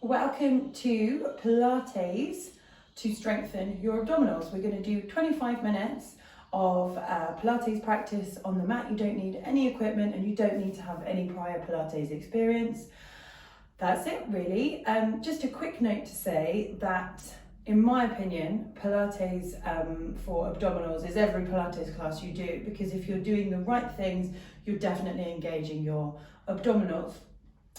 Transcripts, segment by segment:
welcome to Pilates to strengthen your abdominals. We're going to do 25 minutes of Pilates practice on the mat. You don't need any equipment and you don't need to have any prior Pilates experience. That's it really. Just a quick note to say that in my opinion, Pilates for abdominals is every Pilates class you do, because if you're doing the right things, you're definitely engaging your abdominals,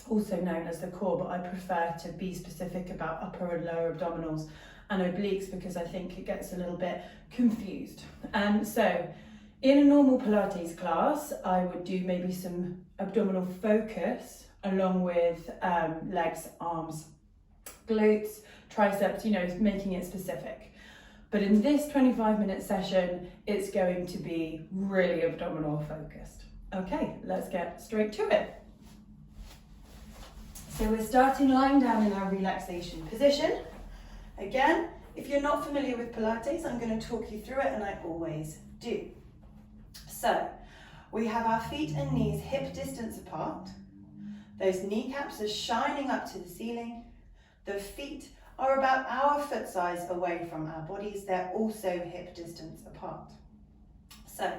also known as the core, but I prefer to be specific about upper and lower abdominals and obliques because I think it gets a little bit confused. So in a normal Pilates class, I would do maybe some abdominal focus along with legs, arms, glutes, triceps, making it specific. But in this 25-minute session, it's going to be really abdominal focused. Okay, let's get straight to it. So we're starting lying down in our relaxation position. Again, if you're not familiar with Pilates, I'm going to talk you through it, and I always do. So we have our feet and knees hip distance apart. Those kneecaps are shining up to the ceiling. The feet are about our foot size away from our bodies. They're also hip distance apart. So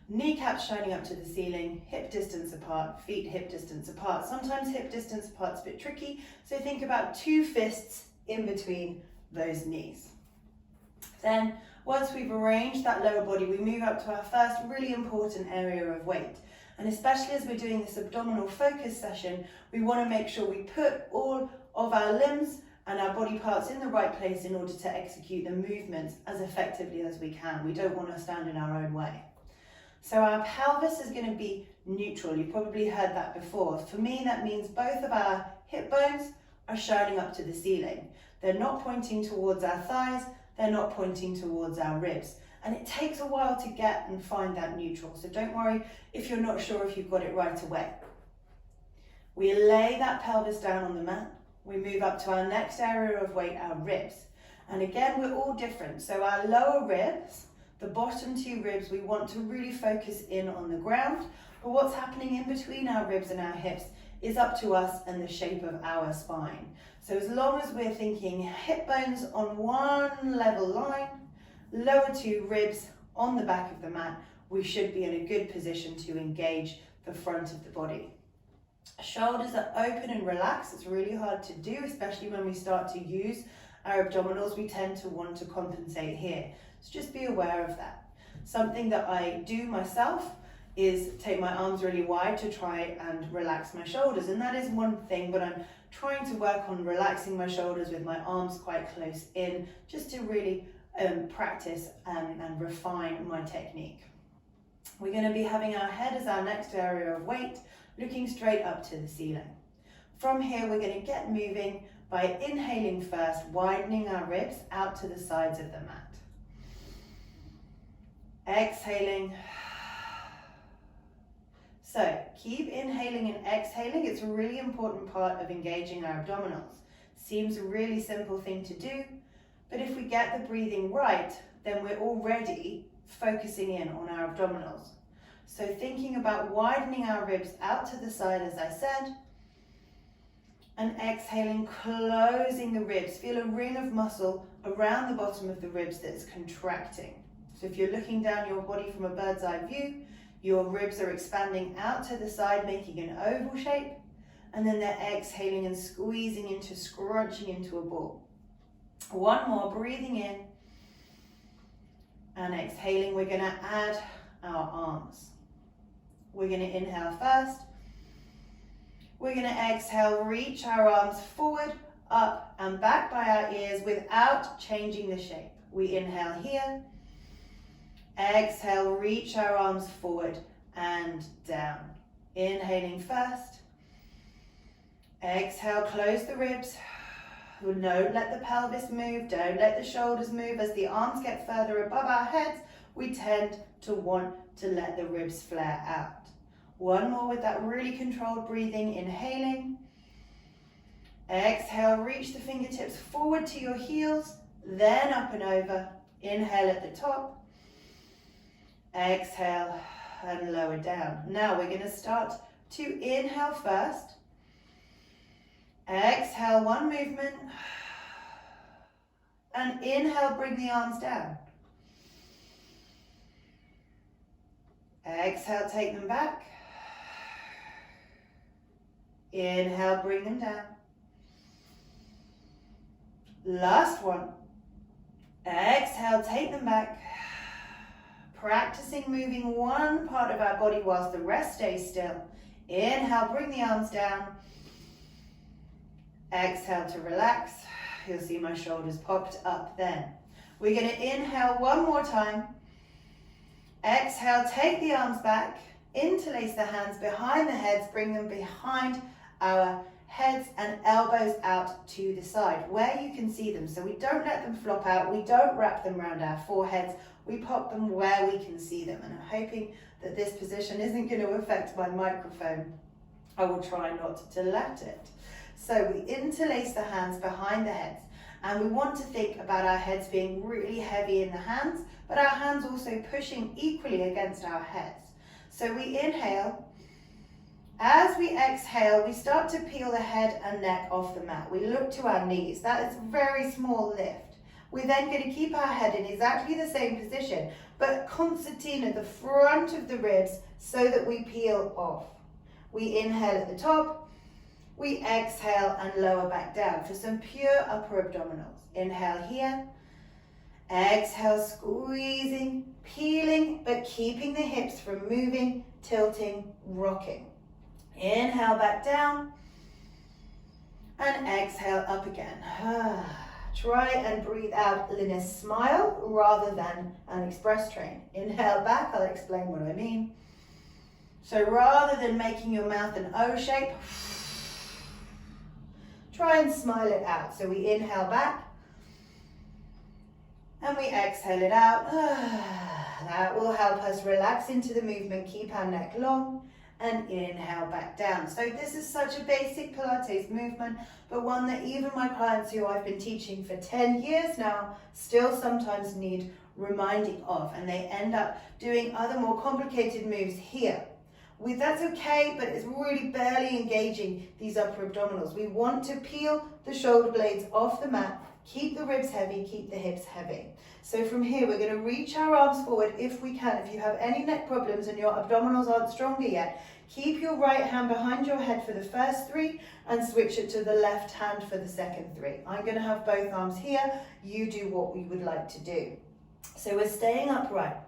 kneecaps shining up to the ceiling, hip distance apart, feet hip distance apart. Sometimes hip distance apart's a bit tricky, so think about 2 fists in between those knees. Then once we've arranged that lower body, we move up to our first really important area of weight. And especially as we're doing this abdominal focus session, we want to make sure we put all of our limbs and our body parts in the right place in order to execute the movements as effectively as we can. We don't want to stand in our own way. So our pelvis is going to be neutral. You've probably heard that before. For me, that means both of our hip bones are shining up to the ceiling. They're not pointing towards our thighs. They're not pointing towards our ribs. And it takes a while to get and find that neutral. So don't worry if you're not sure if you've got it right away. We lay that pelvis down on the mat. We move up to our next area of weight, our ribs. And again, we're all different. So our lower ribs, the bottom 2 ribs, we want to really focus in on the ground. But what's happening in between our ribs and our hips is up to us and the shape of our spine. So as long as we're thinking hip bones on one level line, lower 2 ribs on the back of the mat, we should be in a good position to engage the front of the body. Shoulders are open and relaxed. It's really hard to do, especially when we start to use our abdominals. We tend to want to compensate here. So just be aware of that. Something that I do myself is take my arms really wide to try and relax my shoulders. And that is one thing, but I'm trying to work on relaxing my shoulders with my arms quite close in, just to really practice and refine my technique. We're going to be having our head as our next area of weight, looking straight up to the ceiling. From here, we're going to get moving by inhaling first, widening our ribs out to the sides of the mat. Exhaling. So keep inhaling and exhaling. It's a really important part of engaging our abdominals. Seems a really simple thing to do, but if we get the breathing right, then we're already focusing in on our abdominals. So thinking about widening our ribs out to the side, as I said, and exhaling, closing the ribs. Feel a ring of muscle around the bottom of the ribs that's contracting. So if you're looking down your body from a bird's eye view, your ribs are expanding out to the side, making an oval shape, and then they're exhaling and squeezing into, scrunching into a ball. One more, breathing in and exhaling. We're going to add our arms. We're going to inhale first. We're going to exhale, reach our arms forward, up and back by our ears without changing the shape. We inhale here. Exhale, reach our arms forward and down. Inhaling first. Exhale, close the ribs. Don't let the pelvis move. Don't let the shoulders move. As the arms get further above our heads, we tend to want to let the ribs flare out. One more with that really controlled breathing. Inhaling. Exhale, reach the fingertips forward to your heels, then up and over. Inhale at the top. Exhale and lower down. Now we're going to start to inhale first. Exhale, one movement. And inhale, bring the arms down. Exhale, take them back. Inhale, bring them down. Last one. Exhale, take them back. Practicing moving one part of our body whilst the rest stays still. Inhale, bring the arms down. Exhale to relax. You'll see my shoulders popped up then. We're going to inhale one more time. Exhale, take the arms back. Interlace the hands behind the heads. Bring them behind our heads and elbows out to the side where you can see them. So we don't let them flop out. We don't wrap them around our foreheads. We pop them where we can see them. And I'm hoping that this position isn't going to affect my microphone. I will try not to let it. So we interlace the hands behind the heads. And we want to think about our heads being really heavy in the hands, but our hands also pushing equally against our heads. So we inhale. As we exhale, we start to peel the head and neck off the mat. We look to our knees. That is a very small lift. We're then going to keep our head in exactly the same position, but concertina, the front of the ribs, so that we peel off. We inhale at the top. We exhale and lower back down for some pure upper abdominals. Inhale here. Exhale, squeezing, peeling, but keeping the hips from moving, tilting, rocking. Inhale back down. And exhale up again. Try and breathe out in a smile rather than an express train. Inhale back. I'll explain what I mean. So rather than making your mouth an O shape, try and smile it out. So we inhale back and we exhale it out. That will help us relax into the movement, keep our neck long, and inhale back down. So this is such a basic Pilates movement, but one that even my clients who I've been teaching for 10 years now still sometimes need reminding of, and they end up doing other more complicated moves here. That's okay, but it's really barely engaging these upper abdominals. We want to peel the shoulder blades off the mat, keep the ribs heavy, keep the hips heavy. So from here, we're going to reach our arms forward if we can. If you have any neck problems and your abdominals aren't stronger yet, keep your right hand behind your head for the first 3 and switch it to the left hand for the second 3. I'm going to have both arms here. You do what we would like to do. So we're staying upright.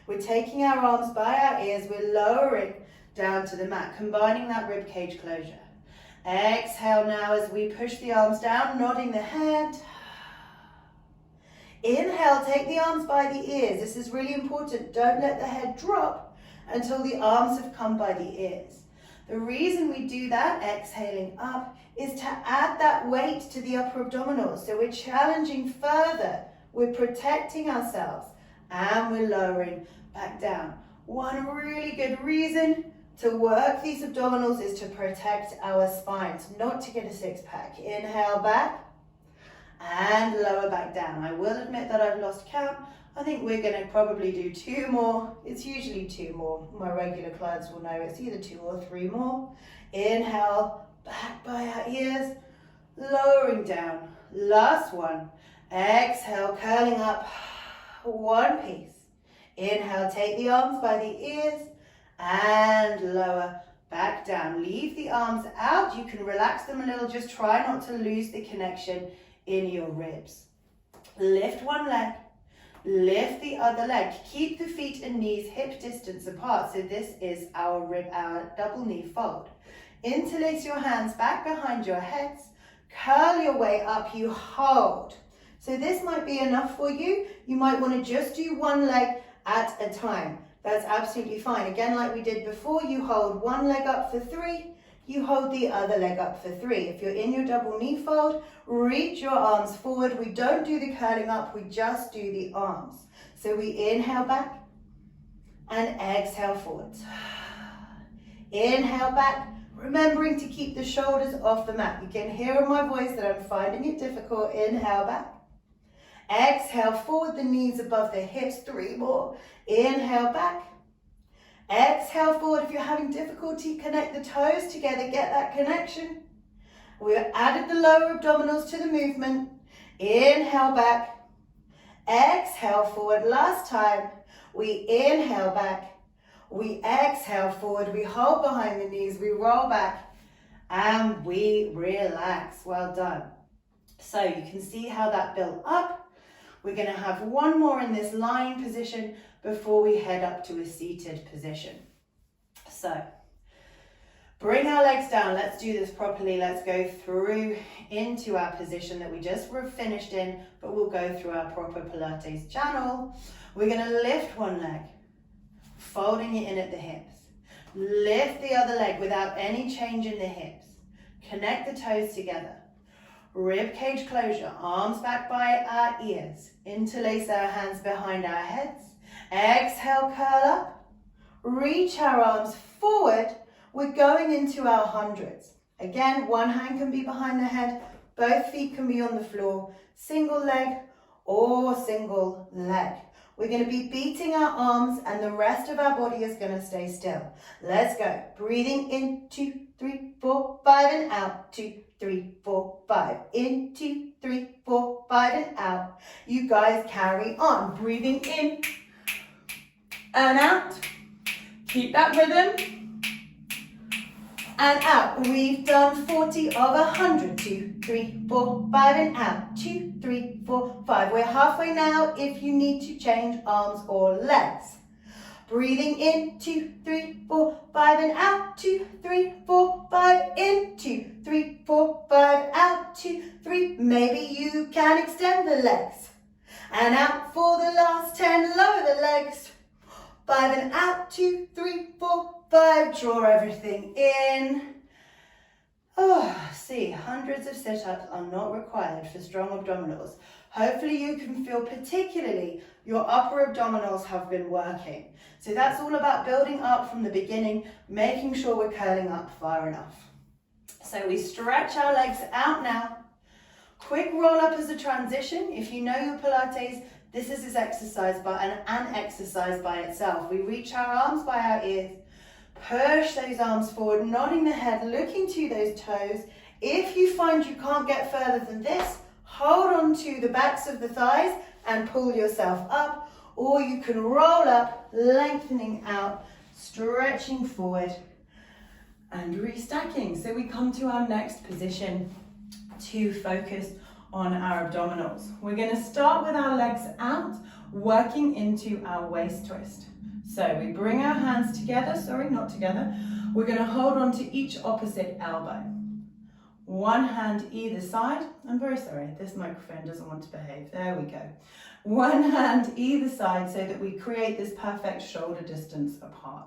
We're taking our arms by our ears. We're lowering down to the mat, combining that rib cage closure. Exhale now as we push the arms down, nodding the head. Inhale, take the arms by the ears. This is really important. Don't let the head drop until the arms have come by the ears. The reason we do that, exhaling up, is to add that weight to the upper abdominals. So we're challenging further. We're protecting ourselves and we're lowering back down. One really good reason to work these abdominals is to protect our spines, not to get a six-pack. Inhale back and lower back down. I will admit that I've lost count. I think we're going to probably do 2 more. It's usually 2 more. My regular clients will know it's either 2 or 3 more. Inhale, back by our ears, lowering down. Last one. Exhale, curling up. One piece. Inhale, take the arms by the ears and lower back down. Leave the arms out. You can relax them a little. Just try not to lose the connection in your ribs. Lift one leg. Lift the other leg. Keep the feet and knees hip distance apart. So this is our double knee fold. Interlace your hands back behind your heads. Curl your way up. You hold. So this might be enough for you. You might want to just do one leg at a time. That's absolutely fine. Again, like we did before, you hold one leg up for 3. You hold the other leg up for 3. If you're in your double knee fold, reach your arms forward. We don't do the curling up, we just do the arms. So we inhale back and exhale forwards. Inhale back, remembering to keep the shoulders off the mat. You can hear in my voice that I'm finding it difficult. Inhale back. Exhale forward, the knees above the hips. 3 more. Inhale back. Exhale forward. If you're having difficulty, connect the toes together. Get that connection. We've added the lower abdominals to the movement. Inhale back. Exhale forward. Last time. We inhale back. We exhale forward. We hold behind the knees. We roll back. And we relax. Well done. So you can see how that built up. We're going to have one more in this lying position before we head up to a seated position. So bring our legs down. Let's do this properly. Let's go through into our position that we just were finished in, but we'll go through our proper Pilates channel. We're going to lift one leg, folding it in at the hips. Lift the other leg without any change in the hips. Connect the toes together. Rib cage closure, arms back by our ears. Interlace our hands behind our heads. Exhale, curl up. Reach our arms forward. We're going into our hundreds. Again, one hand can be behind the head. Both feet can be on the floor. Single leg or single leg. We're going to be beating our arms and the rest of our body is going to stay still. Let's go. Breathing in, 2, 3, 4, 5 and out. 2, 3, 4, 5. In, 2, 3, 4, 5 and out. You guys carry on. Breathing in and out. Keep that rhythm. And out. We've done 40 of 100. 2, 3, 4, 5 and out. 2, 3, 4, 5. We're halfway now if you need to change arms or legs. Breathing in, 2, 3, 4, 5 and out. 2, 3, 4, 5 in. 2, 3, 4, 5 out. 2, 3. Maybe you can extend the legs. And out for the last 10. Lower the legs. 5 and out. 2, 3, 4, 5. Draw everything in. Oh, see, hundreds of sit-ups are not required for strong abdominals. Hopefully you can feel particularly your upper abdominals have been working. So that's all about building up from the beginning, making sure we're curling up far enough. So we stretch our legs out now. Quick roll up as a transition. If you know your Pilates, this is an exercise by itself. We reach our arms by our ears. Push those arms forward, nodding the head, looking to those toes. If you find you can't get further than this, hold on to the backs of the thighs and pull yourself up, or you can roll up, lengthening out, stretching forward and restacking. So we come to our next position to focus on our abdominals. We're going to start with our legs out, working into our waist twist. So we bring our hands together, not together. We're going to hold on to each opposite elbow. One hand either side. I'm very sorry, this microphone doesn't want to behave. There we go. One hand either side so that we create this perfect shoulder distance apart.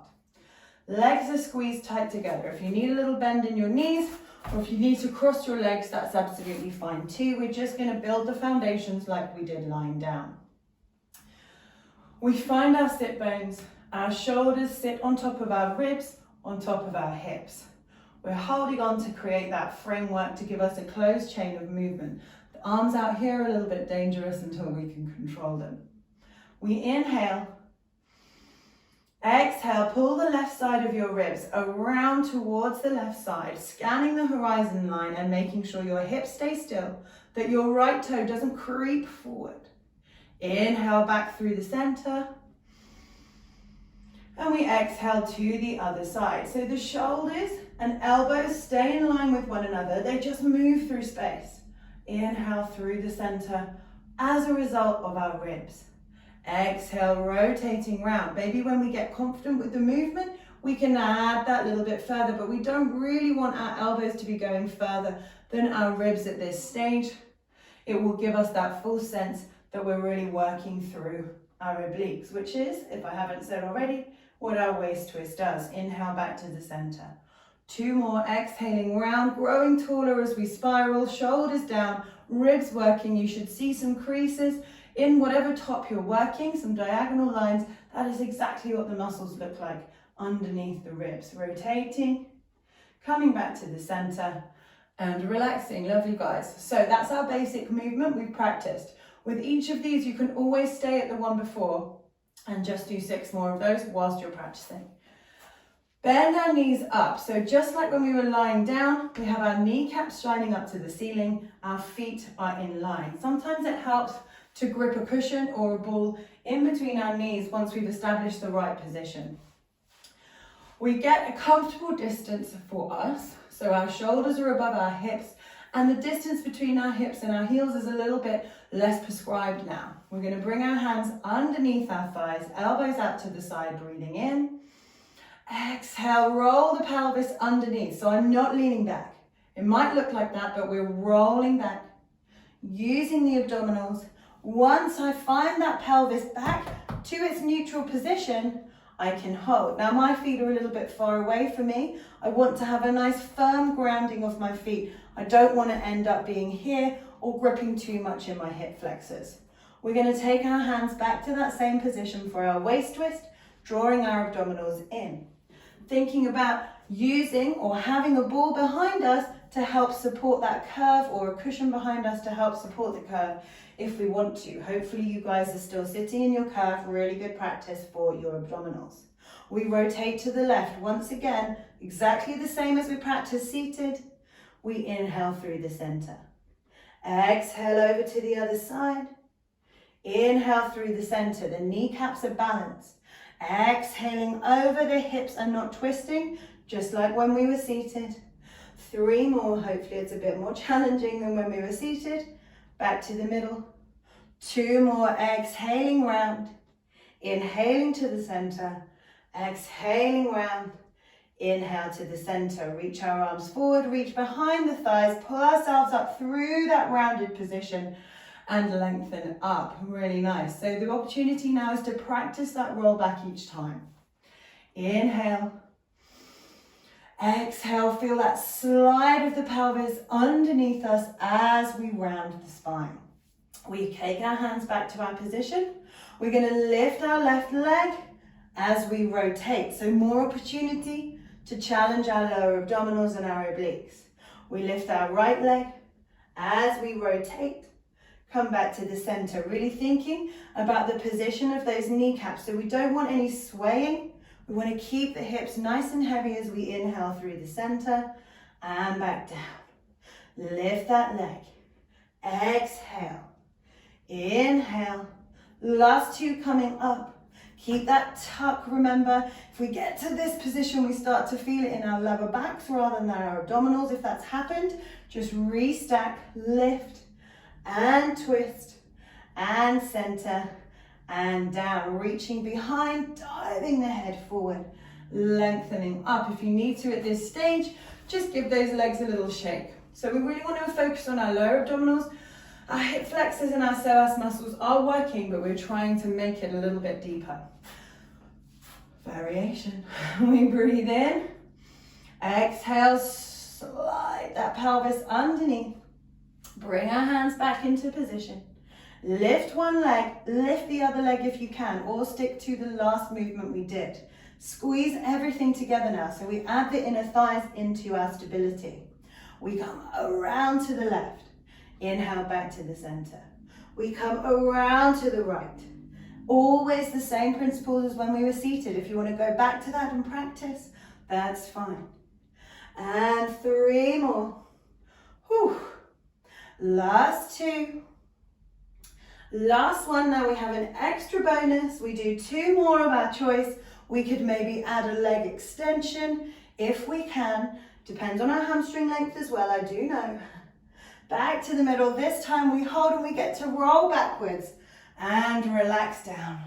Legs are squeezed tight together. If you need a little bend in your knees, or if you need to cross your legs, that's absolutely fine too. We're just going to build the foundations like we did lying down. We find our sit bones, our shoulders sit on top of our ribs, on top of our hips. We're holding on to create that framework to give us a closed chain of movement. The arms out here are a little bit dangerous until we can control them. We inhale, exhale, pull the left side of your ribs around towards the left side, scanning the horizon line and making sure your hips stay still, that your right toe doesn't creep forward. Inhale back through the center. And we exhale to the other side. So the shoulders and elbows stay in line with one another. They just move through space. Inhale through the center as a result of our ribs. Exhale, rotating round. Maybe when we get confident with the movement, we can add that little bit further, but we don't really want our elbows to be going further than our ribs at this stage. It will give us that full sense that we're really working through our obliques, which is, if I haven't said already, what our waist twist does. Inhale back to the center. 2 more, exhaling round, growing taller as we spiral, shoulders down, ribs working. You should see some creases in whatever top you're working, some diagonal lines. That is exactly what the muscles look like underneath the ribs. Rotating, coming back to the center and relaxing. Lovely, guys. So that's our basic movement we've practiced. With each of these, you can always stay at the one before and just do 6 more of those whilst you're practicing. Bend our knees up. So just like when we were lying down, we have our kneecaps shining up to the ceiling. Our feet are in line. Sometimes it helps to grip a cushion or a ball in between our knees once we've established the right position. We get a comfortable distance for us. So our shoulders are above our hips and the distance between our hips and our heels is a little bit less prescribed now. We're going to bring our hands underneath our thighs, elbows out to the side, breathing in. Exhale, roll the pelvis underneath. So I'm not leaning back. It might look like that, but we're rolling back, using the abdominals. Once I find that pelvis back to its neutral position, I can hold. Now my feet are a little bit far away from me. I want to have a nice firm grounding of my feet. I don't want to end up being here or gripping too much in my hip flexors. We're going to take our hands back to that same position for our waist twist, drawing our abdominals in. Thinking about using or having a ball behind us to help support that curve or a cushion behind us to help support the curve if we want to. Hopefully you guys are still sitting in your curve, really good practice for your abdominals. We rotate to the left. Once again, exactly the same as we practice seated. We inhale through the center. Exhale over to the other side. Inhale through the center. The kneecaps are balanced. Exhaling over, the hips are not twisting, just like when we were seated. 3 more, hopefully it's a bit more challenging than when we were seated. Back to the middle. 2 more, exhaling round. Inhaling to the center. Exhaling round. Inhale to the center. Reach our arms forward, reach behind the thighs, pull ourselves up through that rounded position and lengthen up. Really nice. So the opportunity now is to practice that roll back each time. Inhale. Exhale, feel that slide of the pelvis underneath us as we round the spine. We take our hands back to our position. We're going to lift our left leg as we rotate. So more opportunity to challenge our lower abdominals and our obliques. We lift our right leg as we rotate. Come back to the center, really thinking about the position of those kneecaps. So we don't want any swaying. We want to keep the hips nice and heavy as we inhale through the center and back down. Lift that leg. Exhale. Inhale. Last 2 coming up. Keep that tuck. Remember, if we get to this position, we start to feel it in our lower backs rather than our abdominals. If that's happened, just restack, lift, and twist, and center, and down, reaching behind, diving the head forward, lengthening up. If you need to at this stage, just give those legs a little shake. So we really want to focus on our lower abdominals. Our hip flexors and our psoas muscles are working, but we're trying to make it a little bit deeper. Variation. We breathe in, exhale, slide that pelvis underneath. Bring our hands back into position. Lift one leg, lift the other leg if you can, or stick to the last movement we did. Squeeze everything together now. So we add the inner thighs into our stability. We come around to the left. Inhale back to the center. We come around to the right. Always the same principles as when we were seated. If you want to go back to that and practice, that's fine. And 3 more. Whew. Last 2. Last one. Now we have an extra bonus. We do 2 more of our choice. We could maybe add a leg extension if we can. Depends on our hamstring length as well, I do know. Back to the middle. This time we hold and we get to roll backwards and relax down.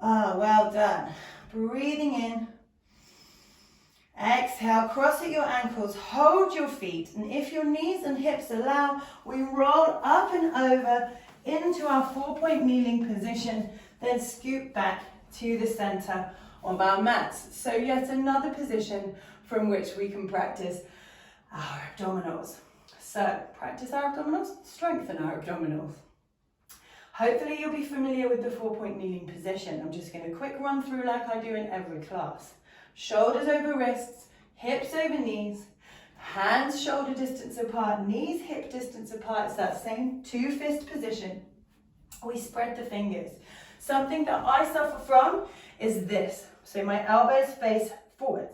Ah, well done. Breathing in. Exhale, cross at your ankles, hold your feet, and if your knees and hips allow, we roll up and over into our 4-point kneeling position, then scoop back to the center of our mats. So yet another position from which we can practice our abdominals. So practice our abdominals, strengthen our abdominals. Hopefully you'll be familiar with the 4-point kneeling position. I'm just going to quick run through like I do in every class. Shoulders over wrists, hips over knees, hands shoulder distance apart, knees hip distance apart. It's that same 2-fist position. We spread the fingers. Something that I suffer from is this. So my elbows face forwards.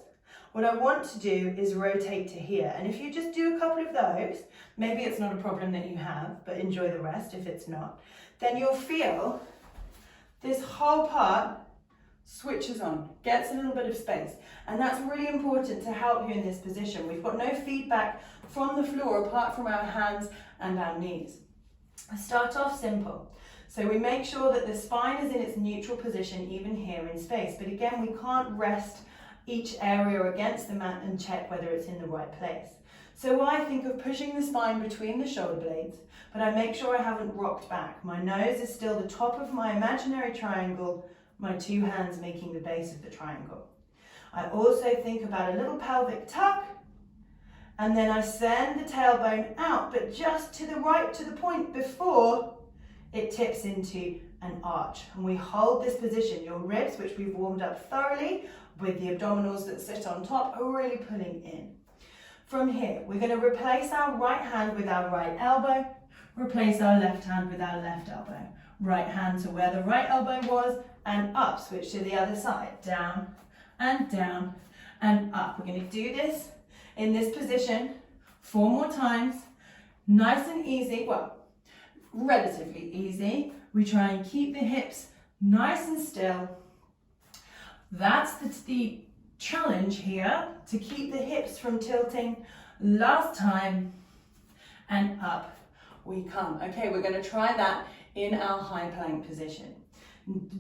What I want to do is rotate to here. And if you just do a couple of those, maybe it's not a problem that you have, but enjoy the rest if it's not, then you'll feel this whole part switches on, gets a little bit of space. And that's really important to help you in this position. We've got no feedback from the floor apart from our hands and our knees. I start off simple. So we make sure that the spine is in its neutral position, even here in space. But again, we can't rest each area against the mat and check whether it's in the right place. So I think of pushing the spine between the shoulder blades, but I make sure I haven't rocked back. My nose is still the top of my imaginary triangle, my two hands making the base of the triangle. I also think about a little pelvic tuck, and then I send the tailbone out, but just to the right, to the point before it tips into an arch. And we hold this position. Your ribs, which we've warmed up thoroughly, with the abdominals that sit on top, are really pulling in. From here, we're going to replace our right hand with our right elbow, replace our left hand with our left elbow. Right hand to where the right elbow was, and up, switch to the other side, down and up. We're going to do this in this position 4 more times, nice and easy, well, relatively easy. We try and keep the hips nice and still. That's the challenge here, to keep the hips from tilting. Last time, and up we come. Okay, we're going to try that in our high plank position.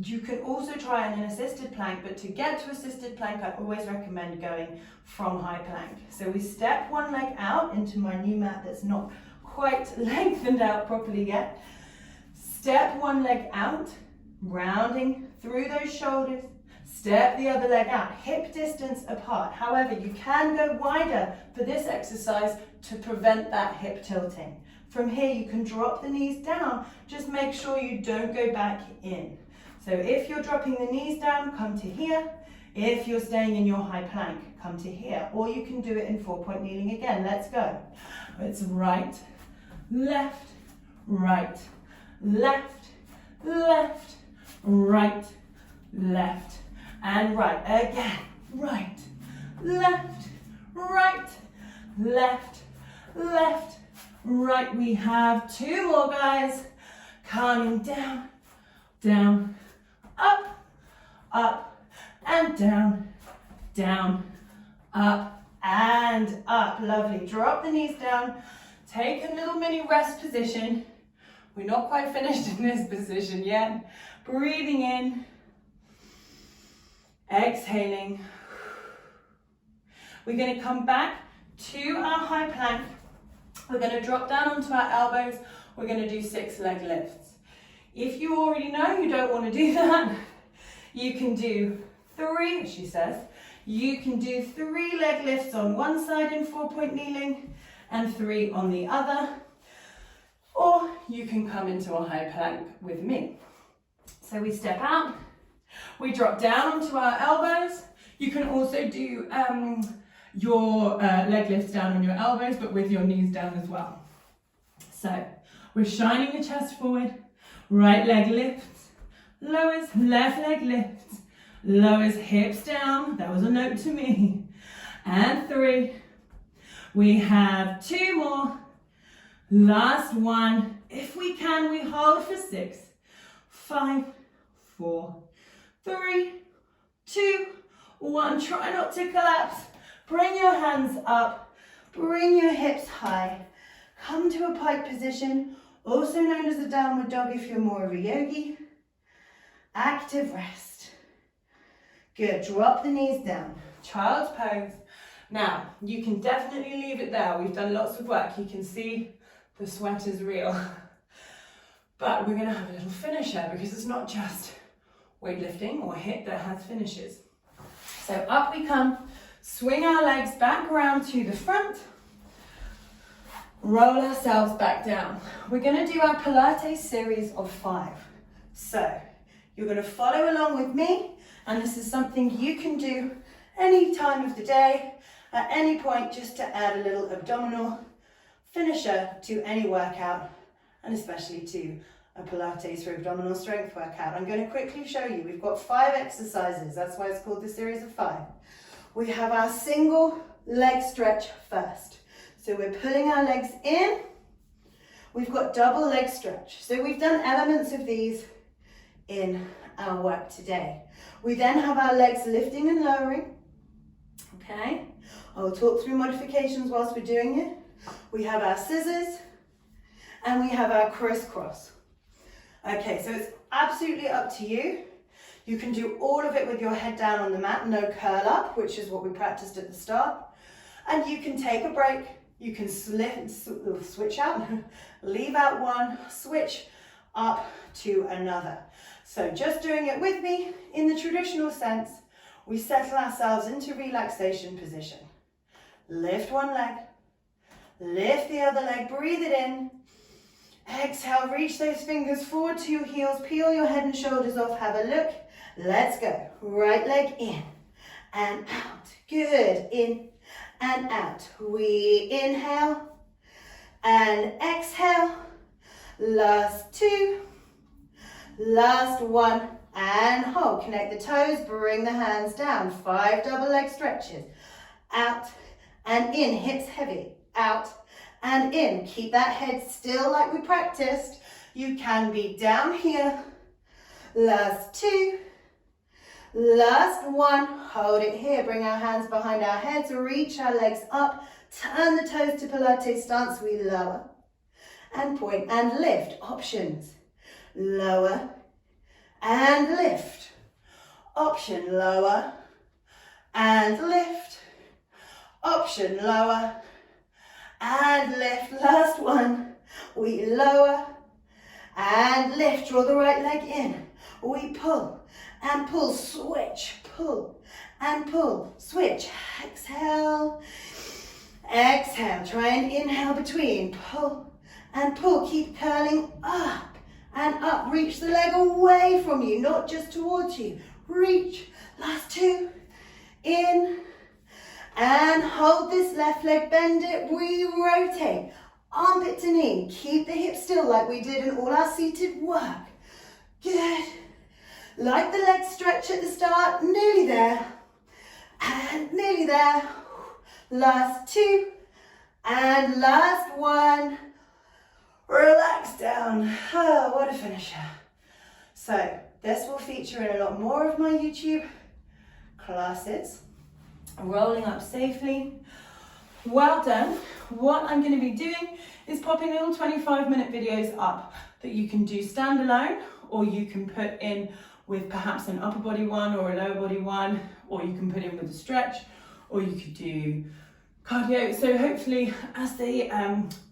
You can also try an assisted plank, but to get to assisted plank, I always recommend going from high plank. So we step one leg out into my new mat that's not quite lengthened out properly yet. Step one leg out, rounding through those shoulders. Step the other leg out, hip distance apart. However, you can go wider for this exercise to prevent that hip tilting. From here, you can drop the knees down. Just make sure you don't go back in. So if you're dropping the knees down, come to here. If you're staying in your high plank, come to here. Or you can do it in 4-point kneeling again. Let's go. It's right, left, right, left, left, right, left, and right. Again, right, left, right, left, left, right. We have 2 more, guys. Coming down, down, up, up, and down, down, up, and up. Lovely. Drop the knees down. Take a little mini rest position. We're not quite finished in this position yet. Breathing in, exhaling. We're going to come back to our high plank. We're going to drop down onto our elbows. We're going to do 6 leg lifts. If you already know you don't want to do that, you can do 3, she says. You can do 3 leg lifts on one side in 4-point kneeling and 3 on the other. Or you can come into a high plank with me. So we step out, we drop down onto our elbows. You can also do your leg lifts down on your elbows, but with your knees down as well. So we're shining the chest forward, right leg lifts, lowers, left leg lifts, lowers, hips down. That was a note to me. And 3. We have 2 more. Last one. If we can, we hold for 6, 5, 4, 3, 2, 1. Try not to collapse. Bring your hands up. Bring your hips high. Come to a pike position, also known as a downward dog if you're more of a yogi. Active rest. Good. Drop the knees down. Child's pose. Now, you can definitely leave it there. We've done lots of work. You can see the sweat is real. But we're going to have a little finisher because it's not just weightlifting or HIIT that has finishes. So up we come. Swing our legs back around to the front. Roll ourselves back down. We're going to do our Pilates series of 5. So you're going to follow along with me, and this is something you can do any time of the day, at any point, just to add a little abdominal finisher to any workout, and especially to a Pilates for abdominal strength workout. I'm going to quickly show you. We've got 5 exercises. That's why it's called the series of 5. we have our single leg stretch first. So we're pulling our legs in. We've got double leg stretch. So we've done elements of these in our work today. We then have our legs lifting and lowering. Okay, I'll talk through modifications whilst we're doing it. We have our scissors and we have our crisscross. Okay, so it's absolutely up to you. You can do all of it with your head down on the mat, no curl up, which is what we practiced at the start. And you can take a break. You can switch out, leave out one, switch up to another. So just doing it with me in the traditional sense, we settle ourselves into relaxation position. Lift one leg, lift the other leg, breathe it in. Exhale, reach those fingers forward to your heels, peel your head and shoulders off, have a look. Let's go. Right leg in and out. Good. In and out. We inhale and exhale. Last two. Last one. And hold. Connect the toes. Bring the hands down. 5 double leg stretches. Out and in. Hips heavy. Out and in. Keep that head still like we practiced. You can be down here. Last two. Last one. Hold it here. Bring our hands behind our heads. Reach our legs up. Turn the toes to Pilates stance. We lower and point and lift. Options. Lower and lift. Option. Lower and lift. Option. Lower and lift. Last one. We lower and lift. Draw the right leg in. We pull and pull. Switch. Pull and pull. Switch. Exhale. Exhale. Try and inhale between. Pull and pull. Keep curling up and up. Reach the leg away from you, not just towards you. Reach. Last two. In. And hold this left leg, bend it, we rotate. Armpit to knee, keep the hips still like we did in all our seated work. Good. Like the leg stretch at the start, nearly there. And nearly there. Last two. And last one. Relax down. Oh, what a finisher. So this will feature in a lot more of my YouTube classes. Rolling up safely. Well done. What I'm going to be doing is popping little 25-minute videos up that you can do standalone, or you can put in with perhaps an upper body one or a lower body one, or you can put in with a stretch, or you could do cardio. So hopefully as the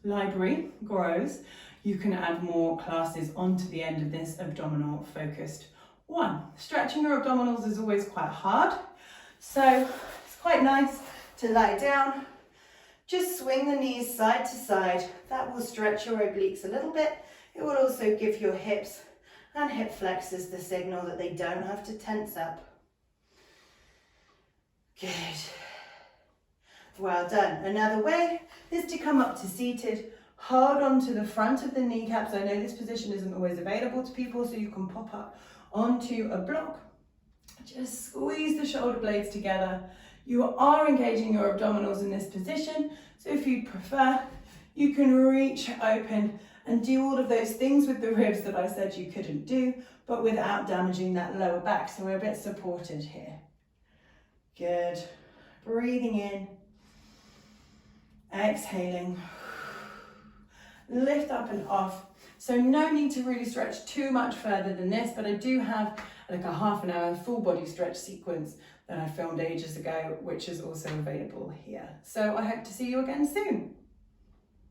library grows, you can add more classes onto the end of this abdominal focused one. Stretching your abdominals is always quite hard. So it's quite nice to lie down, just swing the knees side to side. That will stretch your obliques a little bit. It will also give your hips and hip flexors the signal that they don't have to tense up. Good. Well done. Another way is to come up to seated. Hold on to the front of the kneecaps. I know this position isn't always available to people, so you can pop up onto a block. Just squeeze the shoulder blades together. You are engaging your abdominals in this position, so if you prefer, you can reach open and do all of those things with the ribs that I said you couldn't do, but without damaging that lower back, so we're a bit supported here. Good. Breathing in, exhaling, lift up and off. So no need to really stretch too much further than this, but I do have like a half an hour full body stretch sequence that I filmed ages ago, which is also available here. So I hope to see you again soon.